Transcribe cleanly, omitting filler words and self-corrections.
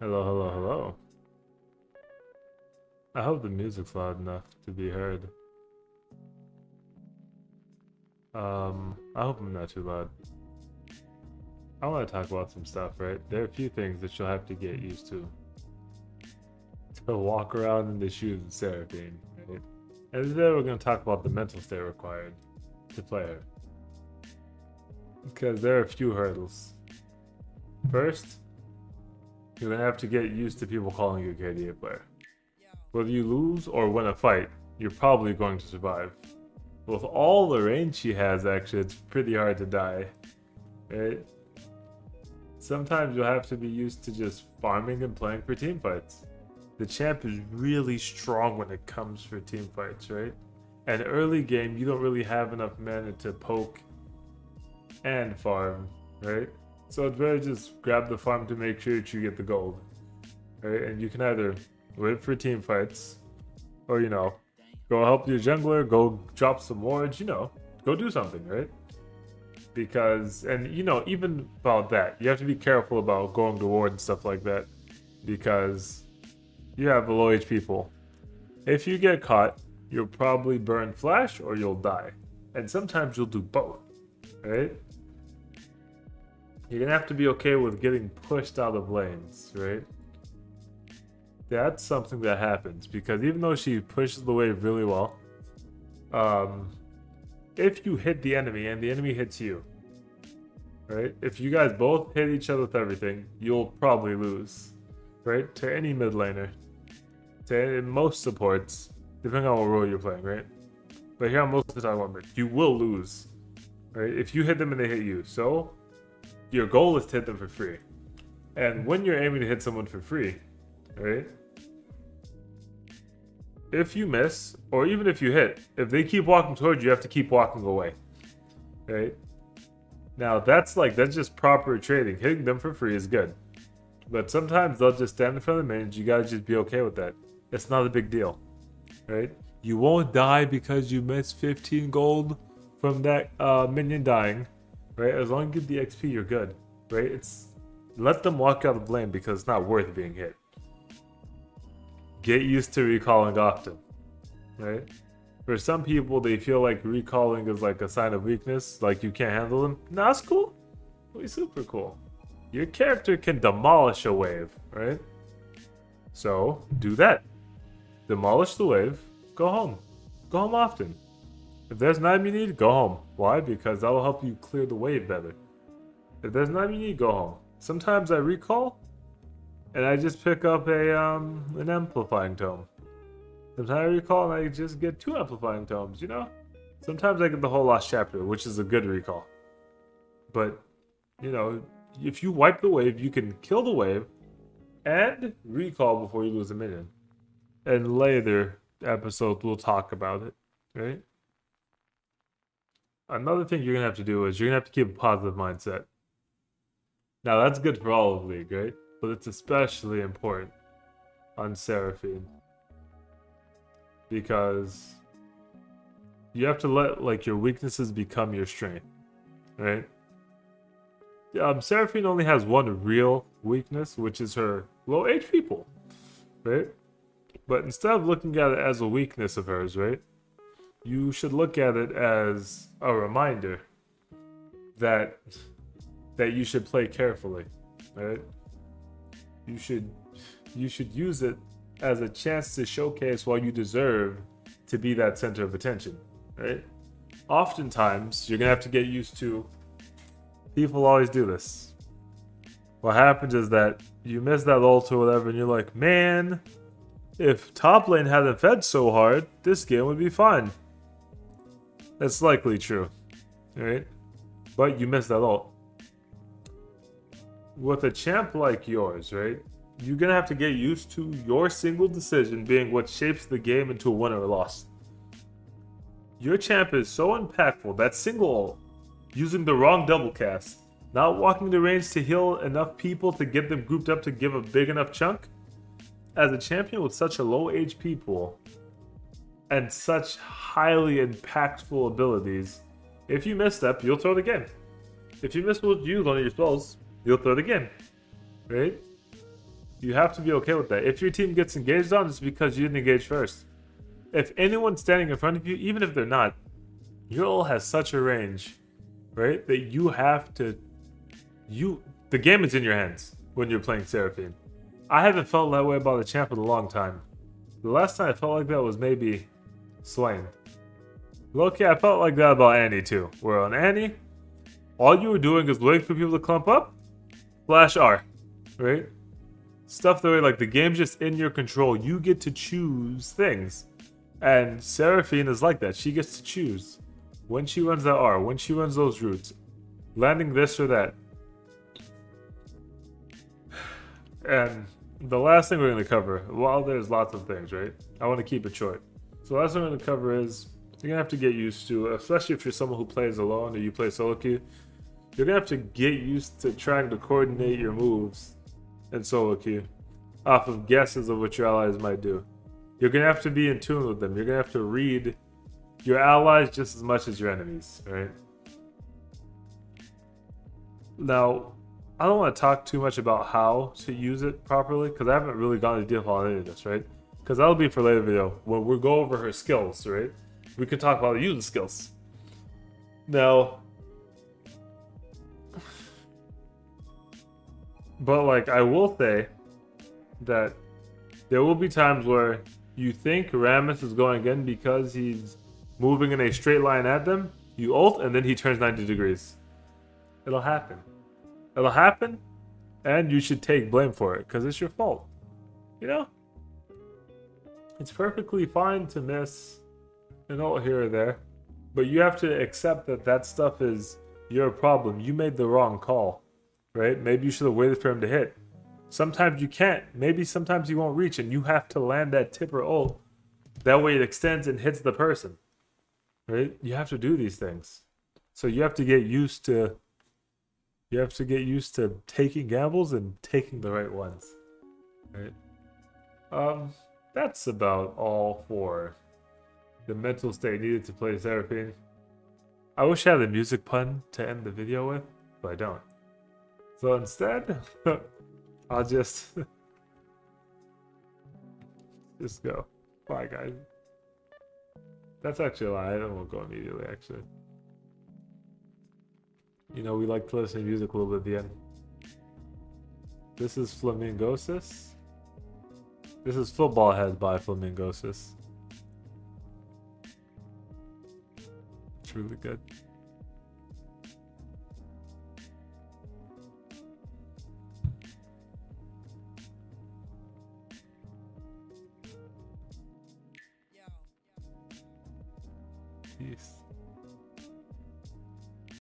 Hello, hello, hello. I hope the music's loud enough to be heard. I hope I'm not too loud. I want to talk about some stuff, right? There are a few things that you'll have to get used to walk around in the shoes of Seraphine, right? And then we're going to talk about the mental state required to play her. Because there are a few hurdles. First, you're going to have to get used to people calling you a KDA player. Whether you lose or win a fight, you're probably going to survive. With all the range she has, actually, it's pretty hard to die, right? Sometimes you'll have to be used to just farming and playing for team fights. The champ is really strong when it comes for team fights, right? And early game, you don't really have enough mana to poke and farm, right? So it's better just grab the farm to make sure that you get the gold, right? And you can either wait for team fights, or go help your jungler, go drop some wards, go do something, right? Because, and even about that, you have to be careful about going to ward and stuff like that, because you have low HP people. If you get caught, you'll probably burn flash or you'll die. And sometimes you'll do both, right? You're gonna have to be okay with getting pushed out of lanes, right? That's something that happens, because even though she pushes the wave really well, if you hit the enemy and the enemy hits you, right? If you guys both hit each other with everything, you'll probably lose, right? To any mid laner, to most supports, depending on what role you're playing, right? But here I'm mostly talking about mid. You will lose, right? If you hit them and they hit you. So your goal is to hit them for free. And when you're aiming to hit someone for free, right? If you miss, or even if you hit, if they keep walking towards you, you have to keep walking away, right? Now that's just proper trading. Hitting them for free is good, but sometimes they'll just stand in front of the minions. You gotta just be okay with that. It's not a big deal, right? You won't die because you missed 15 gold from that minion dying, right? As long as you get the XP, you're good, right? Let them walk out of the lane because it's not worth being hit. Get used to recalling often, right? For some people, they feel like recalling is like a sign of weakness, like you can't handle them. Nah, that's cool. It's super cool. Your character can demolish a wave, right? So, do that. Demolish the wave, go home. Go home often. If there's an item you need, go home. Why? Because that will help you clear the wave better. If there's an item you need, go home. Sometimes I recall, and I just pick up an amplifying tome. Sometimes I recall and I just get 2 amplifying tomes, Sometimes I get the whole lost chapter, which is a good recall. But, if you wipe the wave, you can kill the wave and recall before you lose a minion. And later episodes we'll talk about it, right? Another thing you're going to have to do is you're going to have to keep a positive mindset. Now that's good for all of League, right? But it's especially important on Seraphine, because you have to let your weaknesses become your strength, right? Seraphine only has one real weakness, which is her low HP pool, right? But instead of looking at it as a weakness of hers, right, you should look at it as a reminder that you should play carefully, right? You should use it as a chance to showcase why you deserve to be that center of attention, right? Oftentimes, you're gonna have to get used to. People always do this. What happens is that you miss that ult or whatever, and you're like, man, if top lane hadn't fed so hard, this game would be fine. That's likely true, right? But you missed that ult. With a champ like yours, right, you're gonna have to get used to your single decision being what shapes the game into a win or a loss. Your champ is so impactful, that single ult, using the wrong double cast, not walking the range to heal enough people to get them grouped up to give a big enough chunk. As a champion with such a low HP pool and such highly impactful abilities, if you misstep, you'll throw it again. If you miss what you use on your spells, you'll throw it again, right? You have to be okay with that. If your team gets engaged on, it's because you didn't engage first. If anyone's standing in front of you, even if they're not, your ult has such a range, right? That you have to... The game is in your hands when you're playing Seraphine. I haven't felt that way about the champ in a long time. The last time I felt like that was maybe Swain. Low-key, I felt like that about Annie too. Where on Annie, all you were doing is waiting for people to clump up, flash R, right? Stuff that way, like the game's just in your control. You get to choose things. And Seraphine is like that. She gets to choose when she runs that R, when she runs those routes, landing this or that. And the last thing we're going to cover, well, there's lots of things, right? I want to keep it short. So the last thing we're going to cover is you're going to have to get used to, especially if you're someone who plays alone or you play solo queue, you're going to have to get used to trying to coordinate your moves in solo queue off of guesses of what your allies might do. You're going to have to be in tune with them. You're going to have to read your allies just as much as your enemies, right? Now, I don't want to talk too much about how to use it properly because I haven't really gone into detail on any of this, right? Because that'll be for later video when we go over her skills, right? We can talk about using skills. Now, but like I will say that there will be times where you think Rammus is going in because he's moving in a straight line at them. You ult and then he turns 90 degrees. It'll happen. It'll happen, and you should take blame for it because it's your fault. You know? It's perfectly fine to miss an ult here or there, but you have to accept that that stuff is your problem. You made the wrong call, right? Maybe you should have waited for him to hit. Sometimes you can't. Maybe sometimes you won't reach, and you have to land that tip or ult. That way it extends and hits the person, right? You have to do these things. So you have to get used to... You have to get used to taking gambles and taking the right ones, right? That's about all for the mental state needed to play Seraphine. I wish I had a music pun to end the video with, but I don't. So instead, I'll just go. Bye, guys. That's actually a lie. I won't go immediately, actually. You know, we like to listen to music a little bit at the end. This is Flamingosis. This is Football Head by Flamingosis. It's really good. Peace.